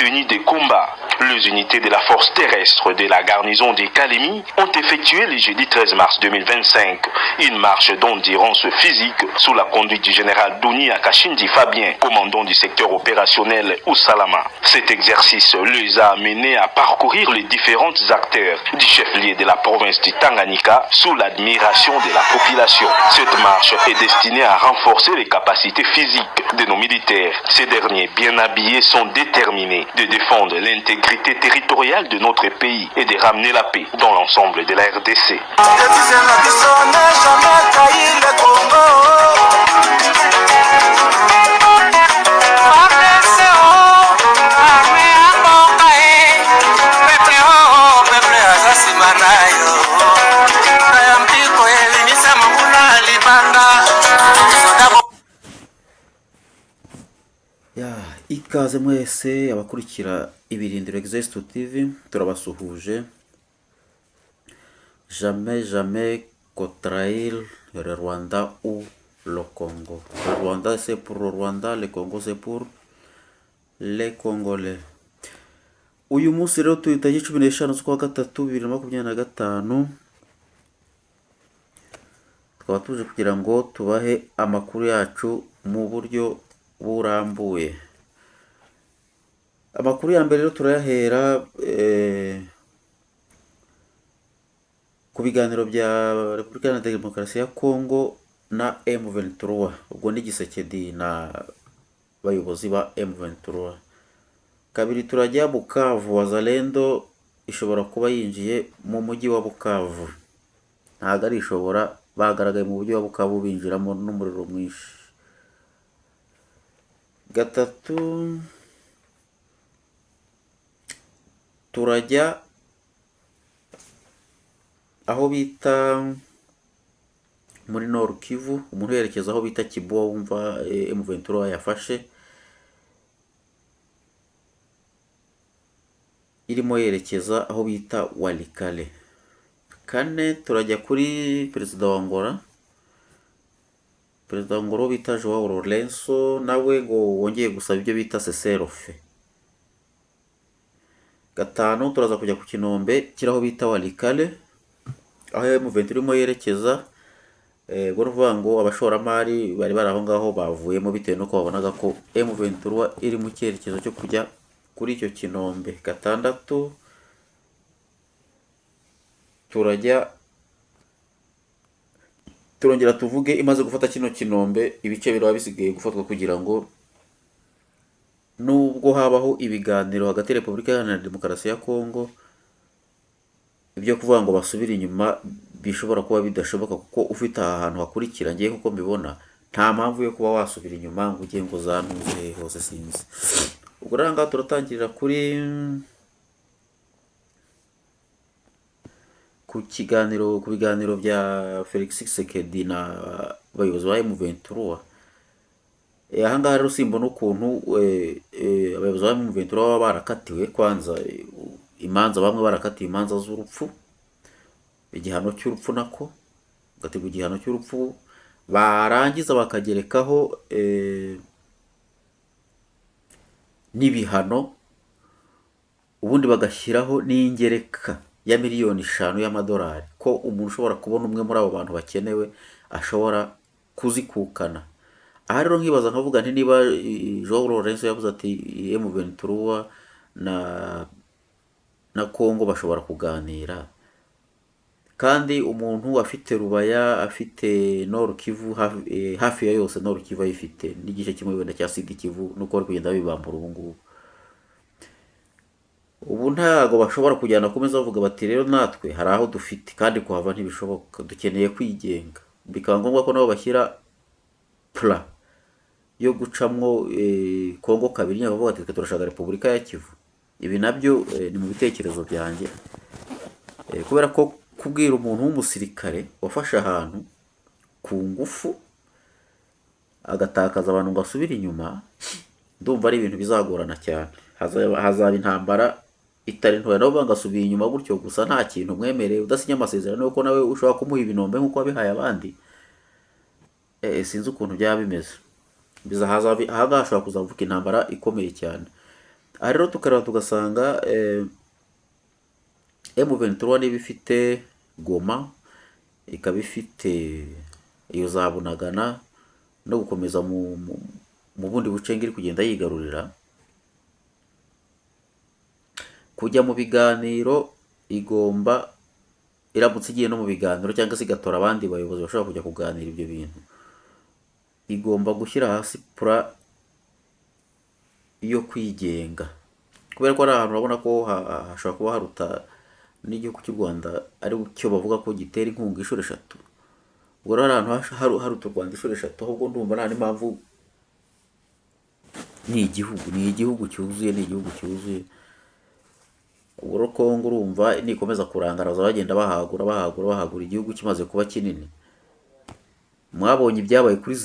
tenu des combats. Les unités de la force terrestre de la garnison des Kalemi ont effectué le jeudi 13 mars 2025 une marche d'endurance physique sous la conduite du général Douni Akashindi Fabien, commandant du secteur opérationnel Usalama. Cet exercice les a amenés à parcourir les différents acteurs du chef-lieu de la province du Tanganyika sous l'admiration de la population. Cette marche est destinée à renforcer les capacités physiques de nos militaires. Ces derniers, bien habillés, sont déterminés de défendre l'intégrité territoriale de notre pays et de ramener la paix dans l'ensemble de la RDC. Ikaze mwese abakurikira ibirindiro Exesto TV, turabasuhuje. Jamais contraire le Rwanda ou le Congo. Le Rwanda c'est pour le Rwanda, le Congo c'est pour les Congolais. Uyu munsi rero tuyitangiye 15 z'ukwa gatatu 2025, tukaba tuje kugira ngo tubahe amakuru yacu mu buryo burambuye. Amakuru ya mbere rero turayahera ku biganiro bya Repubulika Iharanira Demokarasi ya Congo na M23. Ubwo ni Gisekedi na bayobozi ba M23. Kabiri turajya Bukavu, Wazalendo ishobora kuba yinjiye mu mujyi wa Bukavu. Ntago ari ishobora, bagaragaye mu mujyi wa Bukavu binjiramo n'umuriro mwinshi. Gatatu turajya aho bita muri Nord Kivu, umuntu yerekeza aho bita Kibo, wumva M23 yafashe, irimo yerekeza aho bita Walikale. Kane turajya kuri perezida wa Angola. Perezida wa Angola bita Joao Lourenço, nawe ngo wongeye gusaba ibyo bita cessez-le-feu. Gatanu turaza kujya ku Kinombe kiraho bita Walikale, aho M23 irimo yerekeza. Ngo ruvuga ngo abashoramari bari baraho ngaho bavuyemo bitewe no ko babonaga ko M23 iri mu cyerekezo cyo kujya kuri icyo Kinombe. Gatandatu turongera tuvuge imaze gufata kino Kinombe, ibice biraba bisigaye gufatwa kugira ngo nubwo habaho ibiganiro hagati ya Repubulika Iharanira Demokarasi ya Congo, ibyo kuvuga ngo basubire inyuma bishobora kuba bidashoboka, kuko ufite ahantu hakurikira, ngiye kuko mbibona nta mpamvu yo kuba wasubira inyuma ngo ugiye ngo zanuze hose sinzi. Ubwo rero ngaho turatangirira ku biganiro bya Felix Tshisekedi na bayobozi ba M23. Aha ngaha rero simbona ukuntu abayobozi ba M23 baba barakatiwe kwanza imanza, bamwe barakatiwe imanza z'urupfu, igihano cy'urupfu nako gategwa igihano cy'urupfu, barangiza bakagerekaho n'ibihano, ubundi bagashyiraho n'ingereka ya $5,000,000 y'amadolari, ko umuntu ushobora kubona umwe muri abo bantu bakenewe ashobora kuzikukana. Aha rero nkibaza nkavuga nti niba Joao Lourenço yavuze ati M23 na Congo bashobora kuganira, kandi umuntu afite Rubaya, afite Nord Kivu, hafi ya yose Nord Kivu ayifite, n'igice kimwe wenda cya Sud Kivu, nuko bari kugenda bibambura ubu ntago bashobora kujyana kumeza bavuga bati rero natwe hari aho dufite kandi kuhava ntibishoboka, dukeneye kwigenga. Bikaba ngombwa ko nabo bashyira plan yo gucamwo Congo kabiri, bavuga ati turashaka Repubulika ya Kivu. Ibi nabyo ni mu bitekerezo byanjye, kubera ko kubwira umuntu w'umusirikare wafashe ahantu ku ngufu agatakaza abantu ngo asubire inyuma, ndumva ari ibintu bizagorana cyane. Hazaba intambara itari ntoya, nabo bangasubiye inyuma gutyo gusa nta kintu mwemereye, udasinya amasezerano yuko nawe ushobora kumuha ibinombe nk'uko wabihaye abandi. Sinzi ukuntu byaba bimeze. Aha ngaha hashobora kuzavuka intambara ikomeye cyane. aha rero tukareba tugasanga M23 niba ifite Goma, ikaba ifite iyo za Bunagana no gukomeza mu bundi buce ngiri kugenda yigarurira, kujya mu biganiro igomba, iramutse igiye no mu biganiro cyangwa se igatora abandi bayobozi bashobora kujya kuganira ibyo bintu, igomba gushyira hasi pura yo kwigenga, kubera ko ari ahantu urabona ko hashobora kuba haruta n'igihugu cy'u Rwanda ari cyo bavuga ko gitera inkunga inshuro 3. ubwo rero ahantu haruta u Rwanda inshuro 3, ahubwo ndumva nta n'impamvu, ni igihugu cyuzuye. ubwo rero Kongo urumva nikomeza kurangaraza bagenda bahagura igihugu kimaze kuba kinini. Mwabonye ibyabaye kuri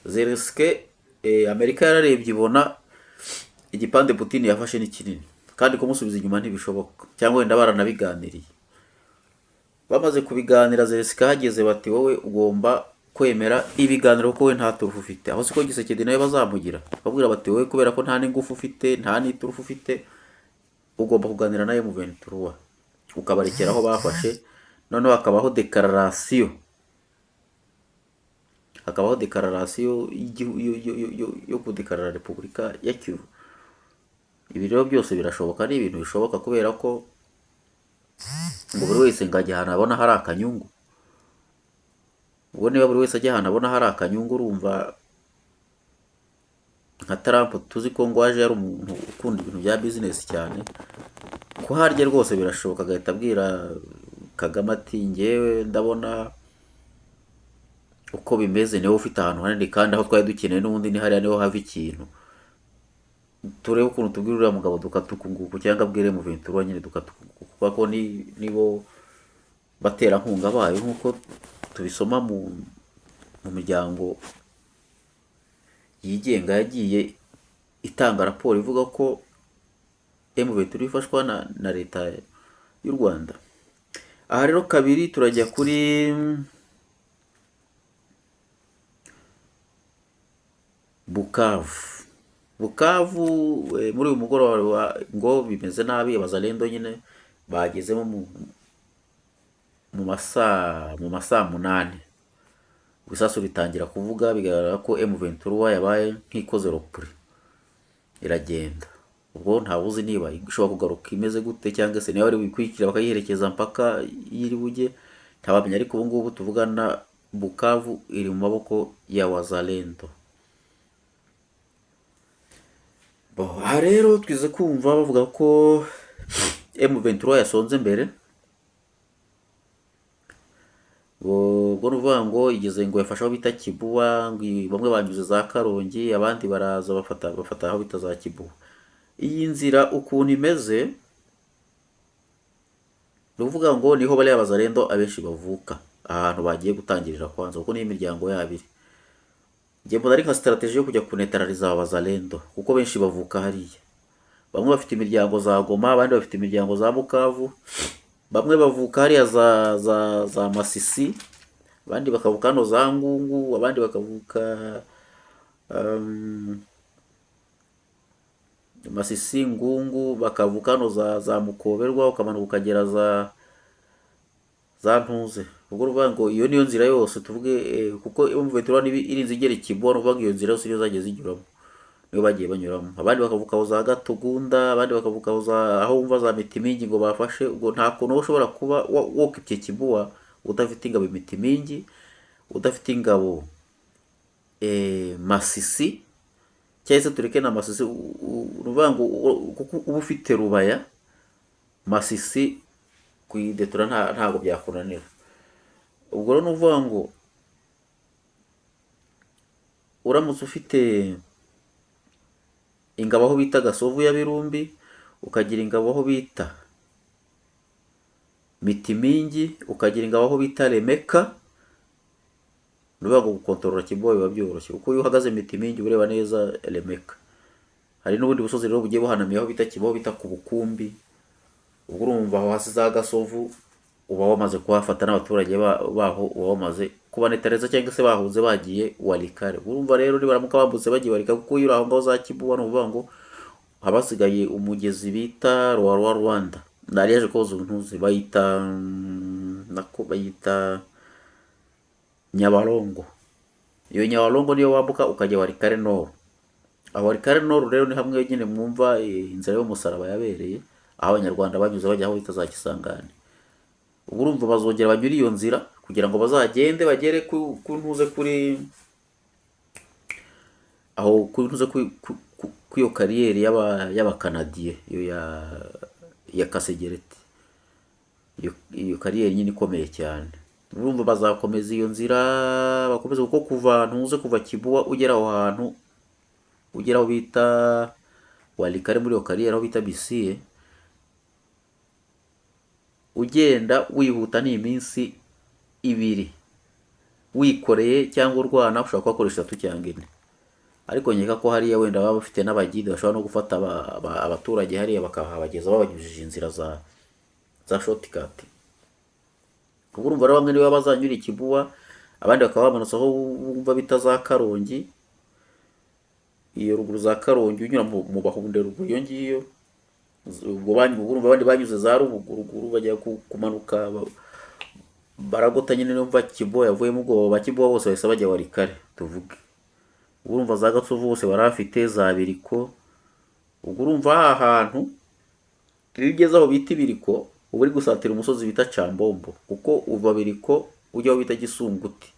Zelensky, Amerika yararebye ibona igipande Putin yafashe ni kinini, kandi kumusubiza inyuma ntibishoboka, cyangwa wenda baranabiganiriye. Bamaze kubiganira, Zelensky hageze bati wowe ugomba kwemera ibiganiro kuko we nta turufu ufite. Aho siko Gisekedi nawe bazamugira, babwira bati wowe kubera ko nta n'ingufu ufite, nta n'iturufu ufite, ugomba kuganira nayo mu 23, ukabarekera aho bafashe. Noneho hakabaho dekararasiyo, yo kudekarara Repubulika ya Kivu. Ibi rero byose birashoboka, ni ibintu bishoboka, kubera ko ngo buri wese ngo ajya ahantu abona hari akanyungu. Ubwo niba buri wese ajya ahantu abona hari akanyungu, urumva nka Trump tuzi ko ngo aje yari umuntu ukunda ibintu bya business cyane, ko harya rwose birashoboka agahita abwira Kagame ati ngewe ndabona uko bimeze, niwe ufite ahantu hanini, kandi aho twari dukeneye n'ubundi ni hariya, niho hava ikintu. Turebe ukuntu tubwira uriya mugabo dukatukunguku, cyangwa abwire mu 23 nyine dukatukunguku, kuko nibo baterankunga bayo, nk'uko tubisoma mu miryango yigenga yagiye itanga raporo ivuga ko M23 ifashwa na leta y'u Rwanda. Aha rero kabiri turajya kuri Bukavu, muri uyu mugoroba ngo bimeze nabi, abazalendo nyine bagezemo mu masaa 8, ibisasu bitangira kuvuga, bigaragara ko M23 yabaye nk'ikoze ropuri iragenda. Ubwo ntawuzi niba ishobora kugaruka imeze gute, cyangwa se niba ari bikwikira bakayiherekeza mpaka yiri bujye, ntabamenya. Ariko ubu ngubu tuvugana Bukavu iri mu maboko ya wazalendo. Aha rero twize kumva bavuga ko M23 yasonze mbere, ubwo nuvuga ngo igeze ngo yafashe aho bita Kibuwa, bamwe banyuze za Karongi, abandi baraza bafata aho bita za Kibuwa. Iyi nzira ukuntu imeze, nuvuga ngo niho bari abazalendo abenshi bavuka, ahantu bagiye gutangirira kwanza, kuko ni imiryango yabiri. Ngiye mbona ari nka strategy yo kujya kunetraliza abazalendo, kuko benshi bavuka hariya. Bamwe bafite imiryango za Goma, abandi bafite imiryango za Bukavu, bamwe bavuka hariya za Masisi, abandi bakavuka hano za Ngungu, abandi bakavuka Masisi, Ngungu, bakavuka hano za Mukoberwa, ukamanuka ukagera za Ntuze. Ubwo ruvuga ngo iyo niyo nzira yose tuvuge, kuko M23 irinze igera Kibuwa, ruvuga iyo nzira yose iyo zagiye zinyuramo, niyo bagiye banyuramo. Abandi bakavuka za Gatugunda, abandi bakavuka aho wumva za Mitimingi ngo bafashe. Ubwo nta kuntu ushobora kuba wokipye Kibuwa udafite ingabo Mitimingi, udafite ingabo Masisi, cyangwa se tureke na Masisi, ruvuga ngo kuko uba ufite Rubaya, Masisi kuyidetura ntago byakunanira. Ubwo rero nuvuga ngo uramutse ufite ingabo aho bita Gasovu ya Birumbi, ukagira ingabo aho bita Mitimingi, ukagira ingabo aho bita Remeka, nuvuga ngo gukontorora Kibuwa biba byoroshye, kuko iyo uhagaze Mitimingi ureba neza Remeka. Hari n'ubundi busozi rero bugiye buhanamiye aho bita Kibuwa, bita ku Bukumbi. Ubwo urumva aho hasi za Gasovu uba wamaze kuhafata, n'abaturage baho uba wamaze kubanetareza, cyangwa se bahunze bagiye Walikare. Urumva rero nibaramuka bambutse bagiye Walikare, kuko iyo uri aho ngaho za Kibuwa, nuvuga ngo habasigaye umugezi bita Rwa Rwanda, nari yaje koza ubuntuzi bayita nako bayita Nyabarongo. Iyo Nyabarongo niyo wambuka ukajya Walikale Nord. Aho Walikale Nord rero ni hamwe nyine mwumva inzira y'umusaraba yabereye, aho abanyarwanda banyuze bajya aho bita za Kisangani. Ubu urumva bazongera banyura iyo nzira kugira ngo bazagende bagere ku ntuze kuri aho ku ntuze ku iyo kariyeri y'abakanadiye iyo ya Kasegereti. Iyo kariyeri nyine ikomeye cyane. Urumva bazakomeza iyo nzira bakomeza kuko kuva ntuze kuva Kibuwa ugera aho hantu ugera aho bita Walikale muri iyo kariyeri aho bita Bisiye, ugenda wihuta ni iminsi 2 wikoreye cyangwa urwana ushobora kuhakoresha 3 cyangwa 4. Ariko nkeka ko hariya wenda baba bafite n'abagide bashobora no gufata abaturage hariya bakahabageza babanyujije inzira za shortcut. Ubwo urumva rero bamwe niba bazanyura Kibuwa, abandi bakaba bamanutse aho bumva bita za Karongi, iyo ruguru za Karongi unyura mu Bahunde ruguru iyo ngiyo. Ubwo urumva abandi banyuze za ruguru bajya kumanuka baragota nyine numva Kibuwa yavuyemo, ubwo bakibuwa bose bahise bajya Walikale tuvuge. Urumva za Gatsovu bose barafite za Biriko. Ubwo urumva ahantu iyo ugeze aho bita Biriko uba uri gusatira umusozi bita Cambombo, kuko uva Biriko ujya aho bita Gisunguti.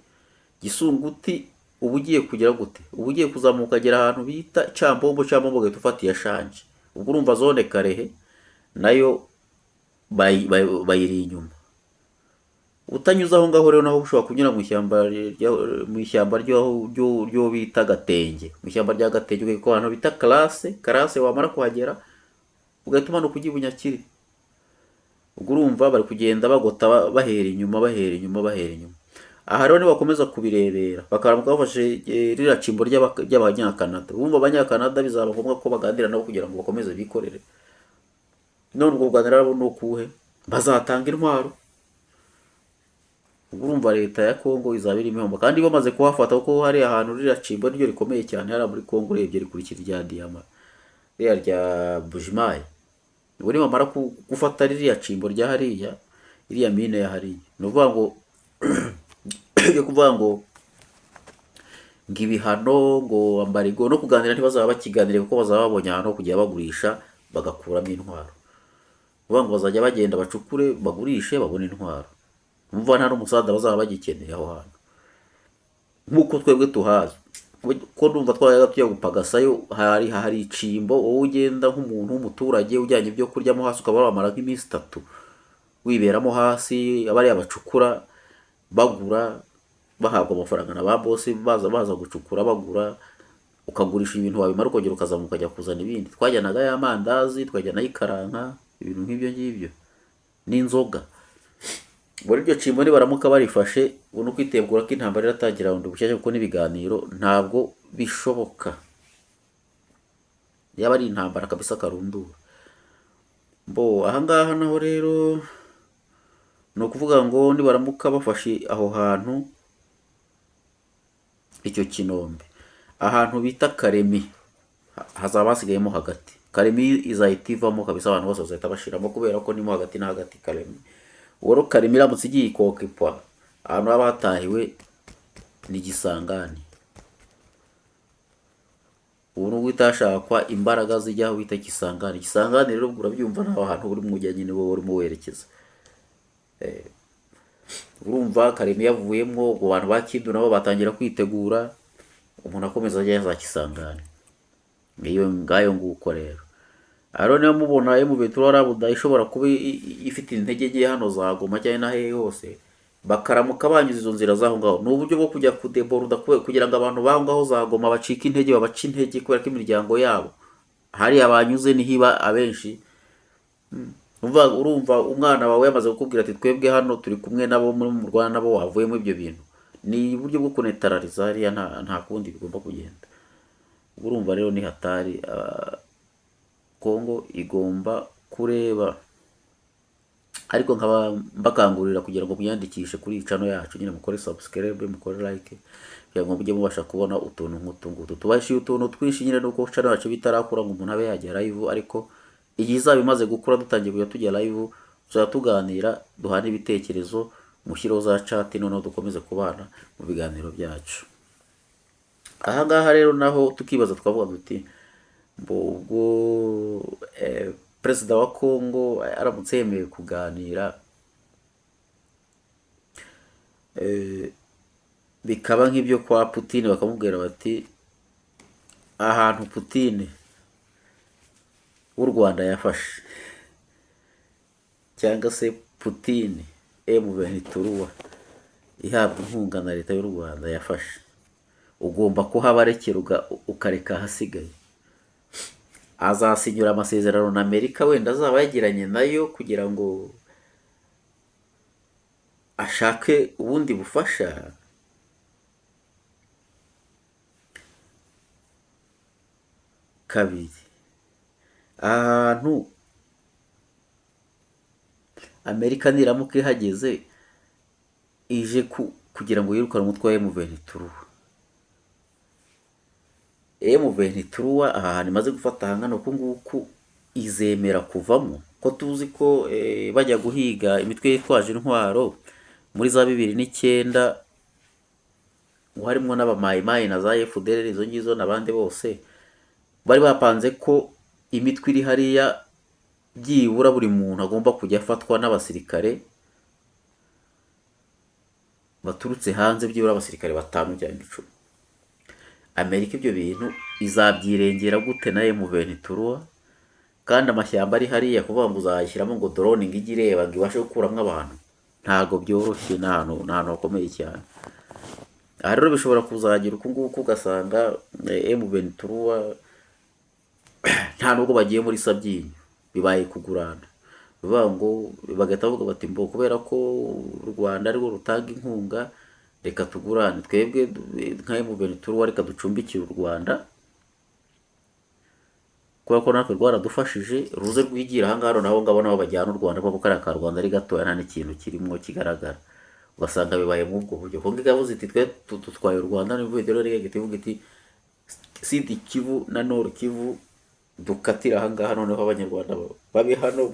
Gisunguti uba ugiye kugera gute? Uba ugiye kuzamuka agera ahantu bita Cambombo ugahita ufata iya Shanje. Ubwo urumva zone Karehe nayo bayiri inyuma. Utanyuze aho ngaho rero naho ushobora kunyura mu ishyamba ryo bita Gatenge. Mu ishyamba rya Gatenge ugahita ahantu bita Karase wamara kuhagera ugahita umanuka ujya i Bunyakiri. Ubwo urumva bari kugenda bagota bahera inyuma. Aha rero nibakomeza kubirebera bakaramuka bafashe ririya cimbo ry'abanyakanada. Urumva abanyakanada bizaba ngombwa ko baganira nabo kugira ngo bakomeze bikorere. None ubwo kuganira nabo ni ukuhe? Bazatanga intwaro. Ubwo urumva leta ya Kongo izaba irimo ihomba, kandi bamaze kuhafata kuko hari ahantu ririya cimbo ryo rikomeye cyane hari muri Kongo urebye rikurikira rya Diama rya Bujimayi. Ubwo nibamara gufata ririya cimbo rya hariya, iriya mine ya hariya, ni ukuvuga ngo yo kuvuga ngo ibihano ngo ambarigo no kuganira ntibazaba bakiganire kuko bazaba babonye ahantu ho kujya bagurisha bagakuramo intwaro. Uvuga ngo bazajya bagenda bacukure bagurishe babone intwaro. Umva nta n'umusaza bazaba bagikeneye aho hantu nk'uko twebwe tuhazi. Ko ndumva twayaga tujya gupagasayo hari icimbo, wowe ugenda nk'umuntu w'umuturage ujyanye ibyo kuryamo hasi ukaba wamara nk'iminsi 3 wiberamo hasi. Abari abacukura bagura bahabwa amafaranga na ba bosi baza gucukura bagura, ukagurisha ibintu wabimara ukongera ukazamuka ukajya kuzana ibindi. Twajyanaga y'amandazi, twajyana y'ikaranka, ibintu nk'ibyo ngibyo n'inzoga. Muri iryo cimbo nibaramuka barifashe uno kwitegura ko intambara iratangira bundi bushyashya, kuko n'ibiganiro ntabwo bishoboka. Yaba ari intambara kabisa karundura. Ahangaha naho rero ni ukuvuga ngo nibaramuka bafashe aho hantu icyo Kinombe, ahantu bita Karemi hazaba hasigayemo hagati. Karemi izahita ivamo kabisa, abantu bose bazahita bashiramo kubera ko nimo hagati na hagati Karemi. Uwo Karemi iramutse igiye ikokipwa ahantu haba hatahiwe ni Gisangani. Ubu nubwo itashakwa imbaraga zijya aho bita Gisangani. Gisangani rero urabyumva nta hantu uri mujya nyine wowe urimo werekeza. Urumva Karemi yavuyemo, ngo abantu bakindu nabo batangira kwitegura, umuntu akomeza ajya za Kisangani. Iyo ngayo nguko rero. Aro niyo mubona M23 arabuda ishobora kuba ifite intege nke hano za Goma cyane na hehe hose, bakaramuka banyuze izo nzira zaho ngaho. Ni uburyo bwo kujya kudeborda kugira ngo abantu baho ngaho za Goma bacika intege, babaca intege kubera ko imiryango yabo hari abanyuze nihiba abenshi. Urumva umwana wawe yamaze kukubwira ati twebwe hano turi kumwe nabo mu Rwanda nabo wavuyemo ibyo bintu. Ni uburyo bwo kunetarariza hariya nta kundi bigomba kugenda. Urumva rero ni hatari. Kongo igomba kureba ariko nkaba mbakangurira kugira ngo mwiyandikishe kuri iyi channel yacu, nyine mukore subscribe, mukore like, kugira ngo mujye mubasha kubona utuntu nk'utu ngutu. Tubashiye utuntu twinshi nyine, nuko channel yacu bitarakura ngo umuntu abe yajya live, ariko igihe izaba imaze gukura dutangiye kujya tujya live, tuzajya tuganira, duhana ibitekerezo, mushyiraho za chat, noneho dukomeze kubana mu biganiro byacu. Aha ngaha rero naho tukibaza twavuga duti ubwo perezida wa Congo aramutse yemeye kuganira, bikaba nk'ibyo kwa Putin, bakamubwira bati ahantu Putin w'u Rwanda yafashe, cyangwa se Putin M23 ihabwa inkunga na leta y'u Rwanda yafashe, ugomba kuhabarekera ukareka ahasigaye. Azasinyura amasezerano na Amerika wenda azaba yagiranye nayo kugira ngo ashake ubundi bufasha. Kabiri, ahantu Amerika niramuka ihageze ije kugira ngo yirukane umutwe wa M23, aha hantu imaze gufata ahangana uku nguku, izemera kuvamo? Ko tuzi ko bajya guhiga imitwe yitwaje intwaro muri za 2009, harimo n'abamayimayi na za FDLR, izo ngizo n'abandi bose bari bapanze ko imitwe iri hariya byibura buri muntu agomba kujya afatwa n'abasirikare baturutse hanze, byibura abasirikare 5 cyangwa 10. Amerika ibyo bintu izabyirengera gute na M23? Kandi amashyamba ari hariya kuvuga ngo uzayishyiramo ngo drone ngo ijye ireba ngo ibashe gukuramo abantu, ntago byoroshye, n'ahantu hakomeye cyane. Aha rero bishobora kuzagira uku nguku, ugasanga M23 nta nubwo bagiye muri Sabyinyo, bibaye kugurana, bivuga ngo bagahita bavuga bati mbo kubera ko u Rwanda ari rwo rutanga inkunga, reka tugurane twebwe nka M23, reka ducumbikire u Rwanda kubera ko natwe rwaradufashije, ruze rwigira aha ngaha, naho ngabo nabo bajyana u Rwanda, kuko kariya ka Rwanda ari gatoya nta n'ikintu kirimo kigaragara. Ugasanga bibaye mu ubwo buryo. Kongo ikavuze iti twe tutwaye u Rwanda, n'ibyo rero ivuga iti Sud Kivu na Nord Kivu dukatira aha ngaha, noneho abanyarwanda babe hano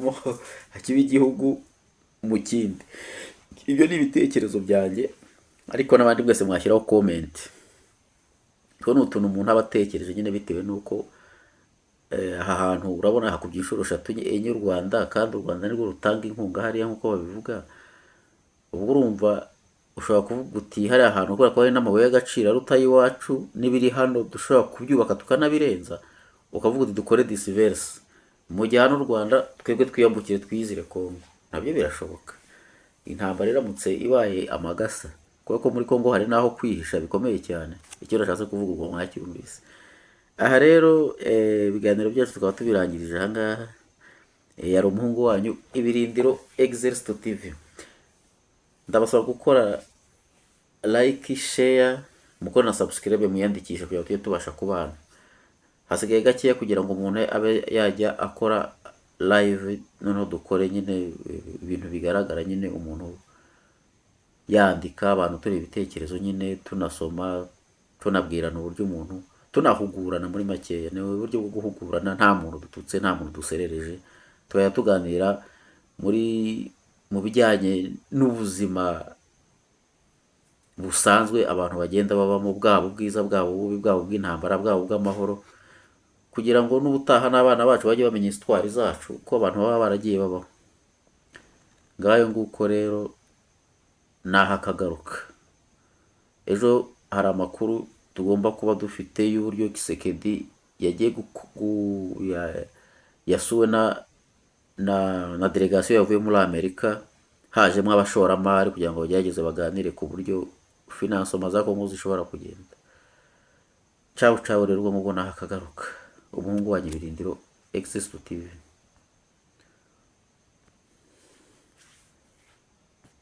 hakiba igihugu mu kindi. Ibyo ni ibitekerezo byanjye, ariko n'abandi mwese mwashyiraho comment. Two ni utuntu umuntu aba atekereje nyine bitewe n'uko aha hantu urabona hakubye inshuro 3 enye u Rwanda, kandi u Rwanda nirwo rutanga inkunga hariya nk'uko babivuga. Ubwo urumva ushobora kuvuga uti hari ahantu kubera ko hari n'amabuye y'agaciro arutaye iwacu, n'ibiri hano dushobora kubyubaka tukanabirenza, ukavuga uti dukore disiverse, mu gihe hano u Rwanda twebwe twiyambukire twizire Congo. Nabyo birashoboka. Intambara iramutse ibaye amagasa, kuko muri Congo hari naho kwihisha bikomeye cyane. Icyo nashatse kuvuga ubwo mwacyumvise. Aha rero ibiganiro byacu tukaba tubirangirije aha ngaha. Yari umuhungu wanyu Ibirindiro Exercito TV. Ndabasaba gukora like, share, mukore na subscribe, muyandikishe kugira ngo tujye tubasha kubana. Hasigaye gakeya kugira ngo umuntu abe yajya akora live, noneho dukore nyine ibintu bigaragara, nyine umuntu yandika, abantu turi ibitekerezo, nyine tunasoma, tunabwirana uburyo umuntu, tunahugurana muri makeya. Ni uburyo bwo guhugurana, nta muntu dututse, nta muntu duserereje, tukajya tuganira mu bijyanye n'ubuzima busanzwe abantu bagenda babamo, bwabo bwiza, bwabo bubi, bwabo bw'intambara, bwabo bw'amahoro, kugira ngo n'ubutaha n'abana bacu bajye bamenya histoire zacu, ko abantu baba baragiye babaho. Ngayo nguko rero naha kagaruka. Ejo hari amakuru tugomba kuba dufite y'uburyo Kisekedi yagiye yasuwe na delegation yavuye muri Amerika, hajemo abashoramari kugira ngo bagerageze baganire ku buryo finansoma za Congo zishobora kugenda. Ciao ciao rero, ubwo mubona hakagaruka. Umuhungu wanyu Ibirindiro Exercito TV.